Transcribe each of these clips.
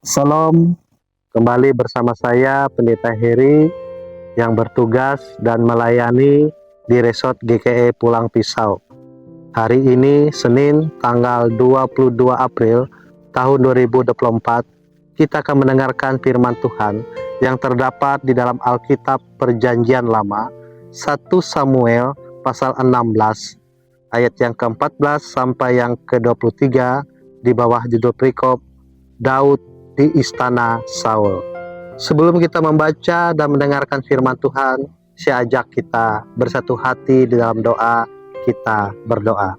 Salam, kembali bersama saya Pendeta Heri yang bertugas dan melayani di Resort GKE Pulang Pisau. Hari ini Senin tanggal 22 April tahun 2024, kita akan mendengarkan firman Tuhan yang terdapat di dalam Alkitab Perjanjian Lama, 1 Samuel pasal 16 ayat yang ke-14 sampai yang ke-23 di bawah judul perikop Daud di istana Saul. Sebelum kita membaca dan mendengarkan firman Tuhan, saya ajak kita bersatu hati di dalam doa. Kita berdoa.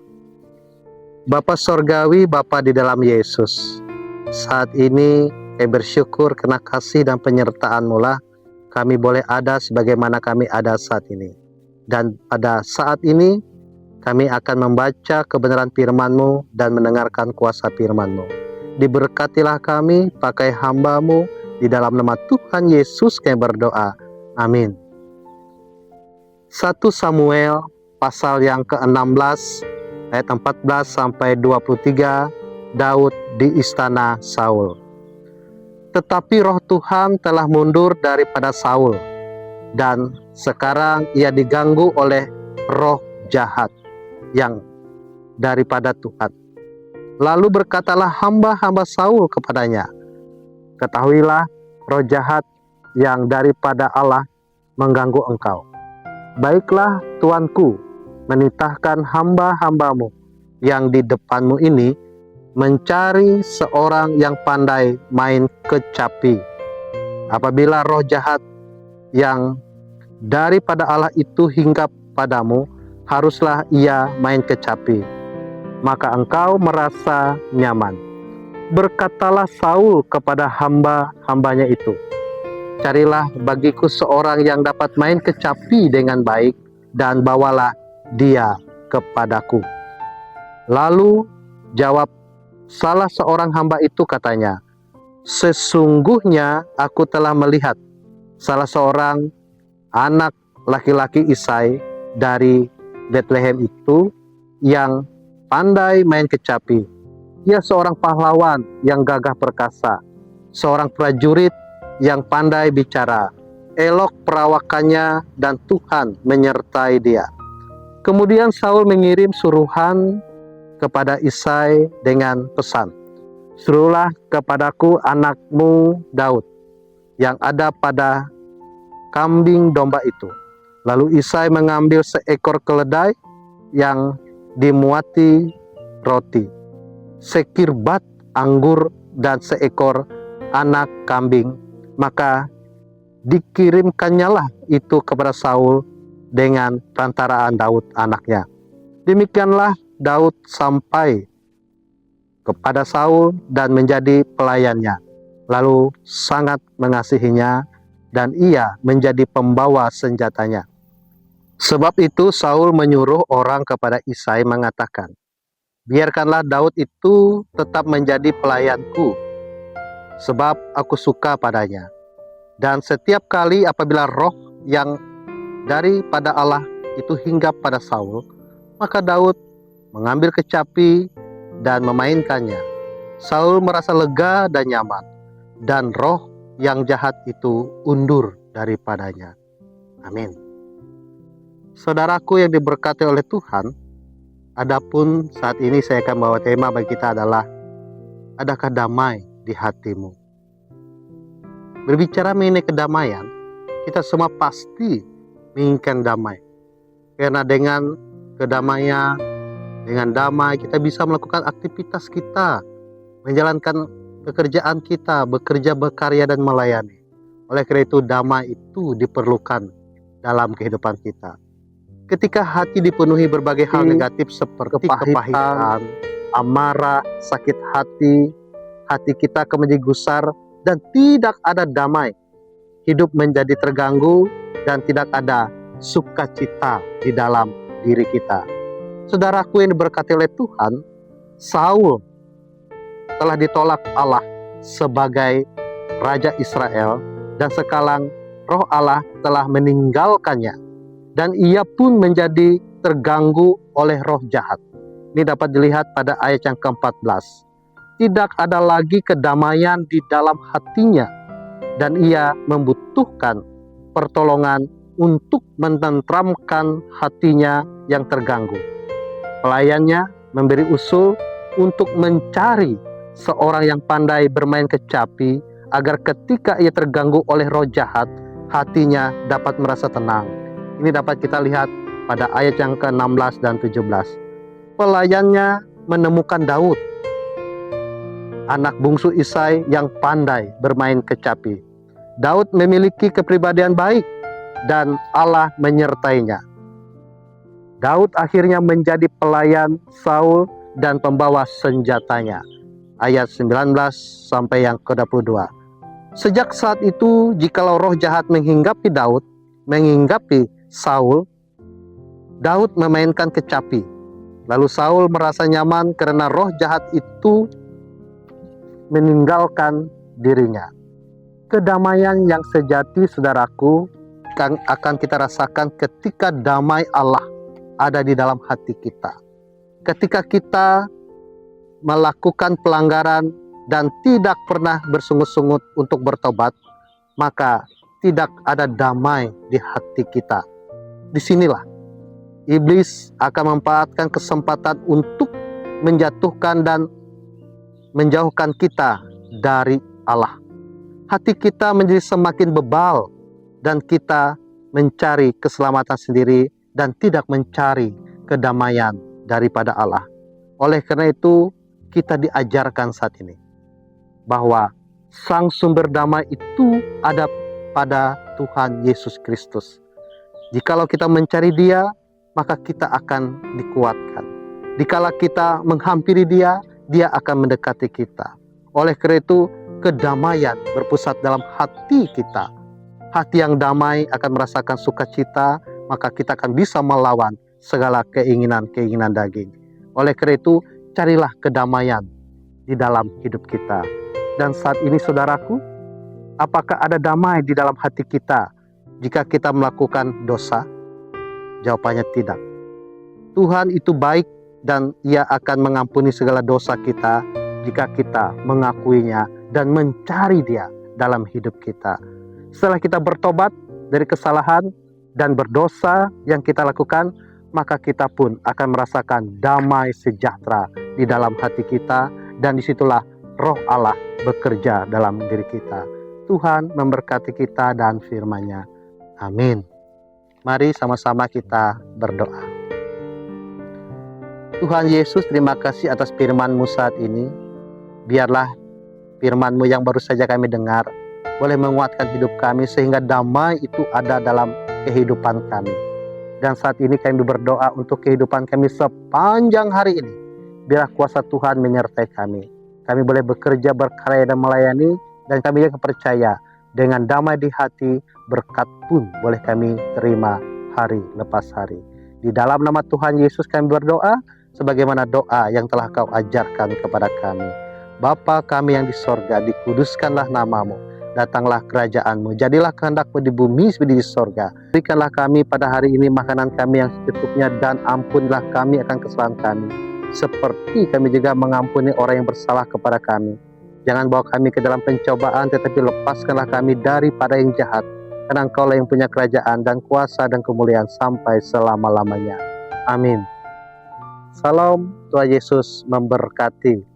Bapa Sorgawi, Bapa di dalam Yesus, saat ini kami bersyukur karena kasih dan penyertaan-Mu lah kami boleh ada sebagaimana kami ada saat ini. Dan pada saat ini kami akan membaca kebenaran firman-Mu dan mendengarkan kuasa firman-Mu. Diberkatilah kami, pakai hamba-Mu, di dalam nama Tuhan Yesus kami berdoa. Amin. 1 Samuel pasal yang ke-16 ayat 14 sampai 23, Daud di istana Saul. Tetapi roh Tuhan telah mundur daripada Saul, dan sekarang ia diganggu oleh roh jahat yang daripada Tuhan. Lalu berkatalah hamba-hamba Saul kepadanya, ketahuilah roh jahat yang daripada Allah mengganggu engkau. Baiklah tuanku, menitahkan hamba-hambamu yang di depanmu ini mencari seorang yang pandai main kecapi. Apabila roh jahat yang daripada Allah itu hinggap padamu, haruslah ia main kecapi, maka engkau merasa nyaman. Berkatalah Saul kepada hamba-hambanya itu, carilah bagiku seorang yang dapat main kecapi dengan baik, dan bawalah dia kepadaku. Lalu jawab salah seorang hamba itu, katanya, sesungguhnya aku telah melihat salah seorang anak laki-laki Isai dari Bethlehem itu yang pandai main kecapi. Ia seorang pahlawan yang gagah perkasa, seorang prajurit yang pandai bicara, elok perawakannya, dan Tuhan menyertai dia. Kemudian Saul mengirim suruhan kepada Isai dengan pesan, suruhlah kepadaku anakmu Daud yang ada pada kambing domba itu. Lalu Isai mengambil seekor keledai yang dimuati roti, sekirbat anggur, dan seekor anak kambing. Maka dikirimkannya lah itu kepada Saul dengan perantaraan Daud anaknya. Demikianlah Daud sampai kepada Saul dan menjadi pelayannya, lalu sangat mengasihinya, dan ia menjadi pembawa senjatanya. Sebab itu Saul menyuruh orang kepada Isai mengatakan, biarkanlah Daud itu tetap menjadi pelayanku, sebab aku suka padanya. Dan setiap kali apabila roh yang daripada Allah itu hinggap pada Saul, maka Daud mengambil kecapi dan memainkannya. Saul merasa lega dan nyaman, dan roh yang jahat itu undur daripadanya. Amin. Saudaraku yang diberkati oleh Tuhan, adapun saat ini saya akan bawa tema bagi kita adalah, adakah damai di hatimu? Berbicara mengenai kedamaian, kita semua pasti menginginkan damai. Karena dengan kedamaian, dengan damai kita bisa melakukan aktivitas kita, menjalankan pekerjaan kita, bekerja, berkarya, dan melayani. Oleh karena itu damai itu diperlukan dalam kehidupan kita. Ketika hati dipenuhi berbagai hal negatif seperti kepahitan, amarah, sakit hati, hati kita akan menjadi gusar dan tidak ada damai. Hidup menjadi terganggu dan tidak ada sukacita di dalam diri kita. Saudaraku yang diberkati oleh Tuhan, Saul telah ditolak Allah sebagai Raja Israel, dan sekarang roh Allah telah meninggalkannya, dan ia pun menjadi terganggu oleh roh jahat. Ini dapat dilihat pada ayat yang ke-14. tidak ada lagi kedamaian di dalam hatinya, dan ia membutuhkan pertolongan untuk menenteramkan hatinya yang terganggu. Pelayannya memberi usul untuk mencari seorang yang pandai bermain kecapi, agar ketika ia terganggu oleh roh jahat, hatinya dapat merasa tenang. Ini dapat kita lihat pada ayat yang ke-16 dan 17. Pelayannya menemukan Daud, anak bungsu Isai yang pandai bermain kecapi. Daud memiliki kepribadian baik dan Allah menyertainya. Daud akhirnya menjadi pelayan Saul dan pembawa senjatanya. Ayat 19 sampai yang ke-22. Sejak saat itu, jikalau roh jahat menghinggapi Daud, menghinggapi Saul, Daud memainkan kecapi. Lalu Saul merasa nyaman karena roh jahat itu meninggalkan dirinya. Kedamaian yang sejati, saudaraku, akan kita rasakan ketika damai Allah ada di dalam hati kita. Ketika kita melakukan pelanggaran dan tidak pernah bersungut-sungut untuk bertobat, maka tidak ada damai di hati kita. Disinilah iblis akan memanfaatkan kesempatan untuk menjatuhkan dan menjauhkan kita dari Allah. Hati kita menjadi semakin bebal dan kita mencari keselamatan sendiri dan tidak mencari kedamaian daripada Allah. Oleh karena itu, kita diajarkan saat ini bahwa sang sumber damai itu ada pada Tuhan Yesus Kristus. Jikalau kita mencari Dia, maka kita akan dikuatkan. Dikala kita menghampiri Dia, Dia akan mendekati kita. Oleh karena itu, kedamaian berpusat dalam hati kita. Hati yang damai akan merasakan sukacita, maka kita akan bisa melawan segala keinginan-keinginan daging. Oleh karena itu, carilah kedamaian di dalam hidup kita. Dan saat ini, saudaraku, apakah ada damai di dalam hati kita jika kita melakukan dosa? Jawabannya tidak. Tuhan itu baik dan Ia akan mengampuni segala dosa kita jika kita mengakuinya dan mencari Dia dalam hidup kita. Setelah kita bertobat dari kesalahan dan berdosa yang kita lakukan, maka kita pun akan merasakan damai sejahtera di dalam hati kita, dan disitulah roh Allah bekerja dalam diri kita. Tuhan memberkati kita dan firman-Nya. Amin. Mari sama-sama kita berdoa. Tuhan Yesus, terima kasih atas firman-Mu saat ini. Biarlah firman-Mu yang baru saja kami dengar boleh menguatkan hidup kami sehingga damai itu ada dalam kehidupan kami. Dan saat ini kami berdoa untuk kehidupan kami sepanjang hari ini. Biarlah kuasa Tuhan menyertai kami. Kami boleh bekerja, berkarya dan melayani, dan kami yang percaya dengan damai di hati, berkat pun boleh kami terima hari lepas hari. Di dalam nama Tuhan Yesus kami berdoa, sebagaimana doa yang telah Kau ajarkan kepada kami. Bapa kami yang di sorga, dikuduskanlah namamu. Datanglah kerajaan-Mu, jadilah kehendak-Mu di bumi seperti di sorga. Berikanlah kami pada hari ini makanan kami yang secukupnya, dan ampunilah kami akan kesalahan kami, seperti kami juga mengampuni orang yang bersalah kepada kami. Jangan bawa kami ke dalam pencobaan, tetapi lepaskanlah kami daripada yang jahat. Karena Engkau-lah yang punya kerajaan dan kuasa dan kemuliaan sampai selama-lamanya. Amin. Salam, Tuhan Yesus memberkati.